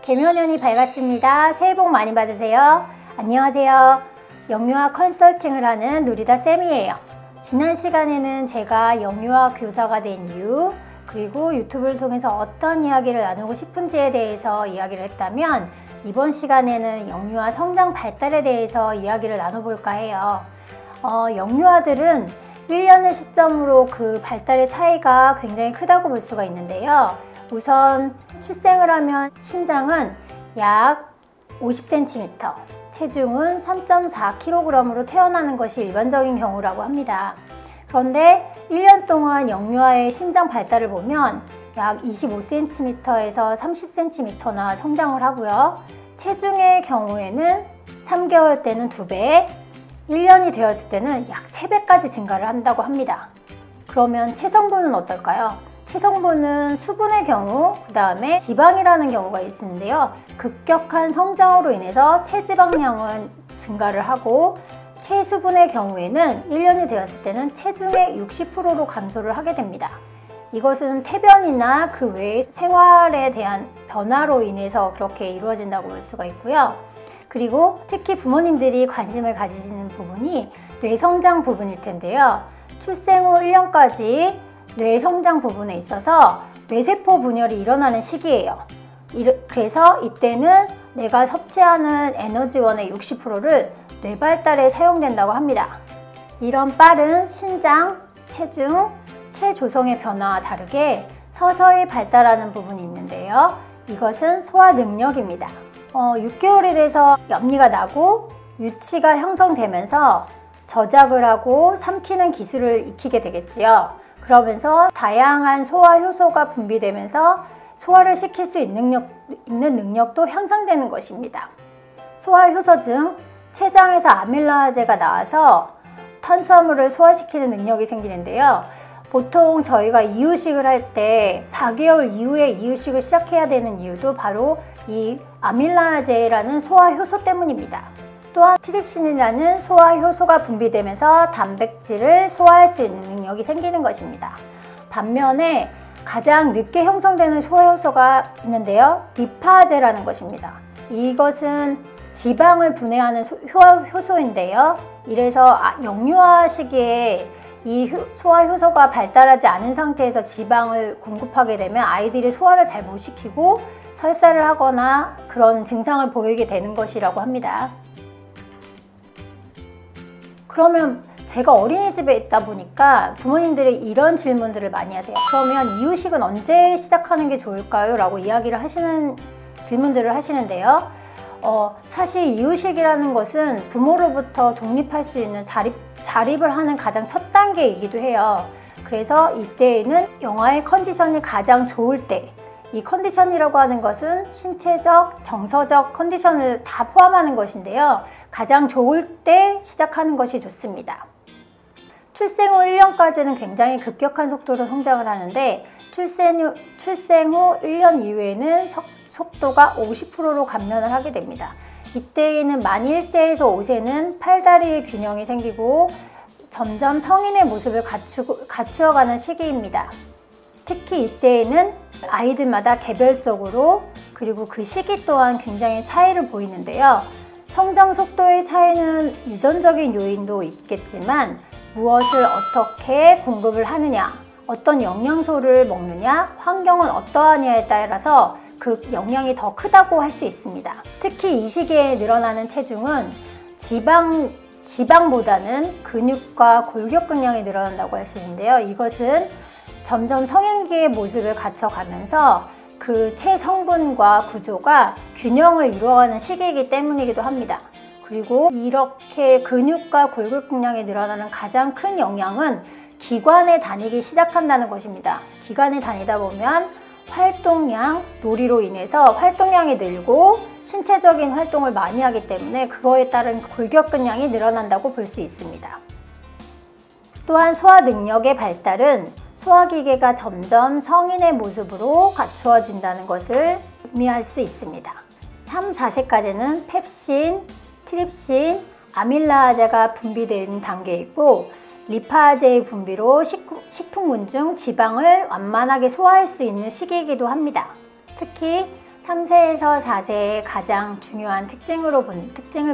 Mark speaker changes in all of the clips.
Speaker 1: 개묘년이 밝았습니다. 새해 복 많이 받으세요. 안녕하세요. 영유아 컨설팅을 하는 누리다 쌤이에요. 지난 시간에는 제가 영유아 교사가 된 이유, 그리고 유튜브를 통해서 어떤 이야기를 나누고 싶은지에 대해서 이야기를 했다면, 이번 시간에는 영유아 성장 발달에 대해서 이야기를 나눠볼까 해요. 영유아들은 1년을 시점으로 그 발달의 차이가 굉장히 크다고 볼 수가 있는데요. 우선 출생을 하면 신장은 약 50cm, 체중은 3.4kg으로 태어나는 것이 일반적인 경우라고 합니다. 그런데 1년 동안 영유아의 신장 발달을 보면 약 25cm에서 30cm나 성장을 하고요. 체중의 경우에는 3개월 때는 2배, 1년이 되었을 때는 약 3배까지 증가를 한다고 합니다. 그러면 체성분은 어떨까요? 체성분은 수분의 경우, 그 다음에 지방이라는 경우가 있는데요. 급격한 성장으로 인해서 체지방량은 증가를 하고, 체수분의 경우에는 1년이 되었을 때는 체중의 60%로 감소를 하게 됩니다. 이것은 태변이나 그 외의 생활에 대한 변화로 인해서 그렇게 이루어진다고 볼 수가 있고요. 그리고 특히 부모님들이 관심을 가지시는 부분이 뇌성장 부분일 텐데요. 출생 후 1년까지 뇌성장 부분에 있어서 뇌세포 분열이 일어나는 시기예요. 그래서 이때는 내가 섭취하는 에너지원의 60%를 뇌 발달에 사용된다고 합니다. 이런 빠른 신장, 체중, 체조성의 변화와 다르게 서서히 발달하는 부분이 있는데요. 이것은 소화 능력입니다. 6개월이 돼서 염니가 나고 유치가 형성되면서 저작을 하고 삼키는 기술을 익히게 되겠지요. 그러면서 다양한 소화 효소가 분비되면서 소화를 시킬 수 있는 능력도 향상되는 것입니다. 소화 효소 중 췌장에서 아밀라제가 나와서 탄수화물을 소화시키는 능력이 생기는데요. 보통 저희가 이유식을 할 때 4개월 이후에 이유식을 시작해야 되는 이유도 바로 이 아밀라제라는 소화 효소 때문입니다. 또한 트립신이라는 소화 효소가 분비되면서 단백질을 소화할 수 있는 능력이 생기는 것입니다. 반면에 가장 늦게 형성되는 소화 효소가 있는데요. 리파제라는 것입니다. 이것은 지방을 분해하는 효소인데요. 이래서 영유아 시기에 이 소화 효소가 발달하지 않은 상태에서 지방을 공급하게 되면 아이들이 소화를 잘 못 시키고 설사를 하거나 그런 증상을 보이게 되는 것이라고 합니다. 그러면 제가 어린이집에 있다 보니까 부모님들이 이런 질문들을 많이 하세요. 그러면 이유식은 언제 시작하는 게 좋을까요? 라고 이야기를 하시는 질문들을 하시는데요. 사실 이유식이라는 것은 부모로부터 독립할 수 있는 자립을 하는 가장 첫 단계이기도 해요. 그래서 이때에는 영아의 컨디션이 가장 좋을 때, 이 컨디션이라고 하는 것은 신체적, 정서적 컨디션을 다 포함하는 것인데요. 가장 좋을 때 시작하는 것이 좋습니다. 출생 후 1년까지는 굉장히 급격한 속도로 성장을 하는데 출생 후 1년 이후에는 속도가 50%로 감면을 하게 됩니다. 이때에는 만 1세에서 5세는 팔다리의 균형이 생기고 점점 성인의 모습을 갖추어가는 시기입니다. 특히 이때에는 아이들마다 개별적으로 그리고 그 시기 또한 굉장히 차이를 보이는데요. 성장 속도의 차이는 유전적인 요인도 있겠지만 무엇을 어떻게 공급을 하느냐, 어떤 영양소를 먹느냐, 환경은 어떠하냐에 따라서 그 영향이 더 크다고 할 수 있습니다. 특히 이 시기에 늘어나는 체중은 지방보다는 근육과 골격근량이 늘어난다고 할 수 있는데요. 이것은 점점 성인기의 모습을 갖춰가면서 그 체성분과 구조가 균형을 이루어가는 시기이기 때문이기도 합니다. 그리고 이렇게 근육과 골격근량이 늘어나는 가장 큰 영향은 기관에 다니기 시작한다는 것입니다. 기관에 다니다 보면 활동량, 놀이로 인해서 활동량이 늘고 신체적인 활동을 많이 하기 때문에 그거에 따른 골격근량이 늘어난다고 볼 수 있습니다. 또한 소화 능력의 발달은 소화기계가 점점 성인의 모습으로 갖추어진다는 것을 의미할 수 있습니다. 3, 4세까지는 펩신, 트립신, 아밀라제가 분비되는 단계이고 리파제의 분비로 식품군 중 지방을 완만하게 소화할 수 있는 시기이기도 합니다. 특히 3세에서 4세의 가장 중요한 특징을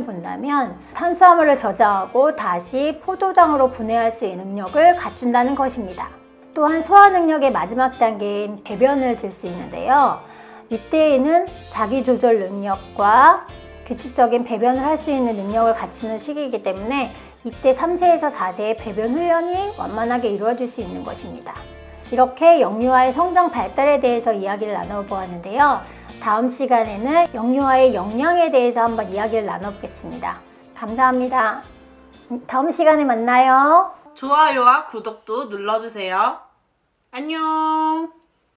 Speaker 1: 본다면 탄수화물을 저장하고 다시 포도당으로 분해할 수 있는 능력을 갖춘다는 것입니다. 또한 소화 능력의 마지막 단계인 배변을 들 수 있는데요. 이때에는 자기조절 능력과 규칙적인 배변을 할 수 있는 능력을 갖추는 시기이기 때문에 이때 3세에서 4세의 배변 훈련이 완만하게 이루어질 수 있는 것입니다. 이렇게 영유아의 성장 발달에 대해서 이야기를 나눠보았는데요. 다음 시간에는 영유아의 영양에 대해서 한번 이야기를 나눠보겠습니다. 감사합니다. 다음 시간에 만나요.
Speaker 2: 좋아요와 구독도 눌러주세요. 안녕.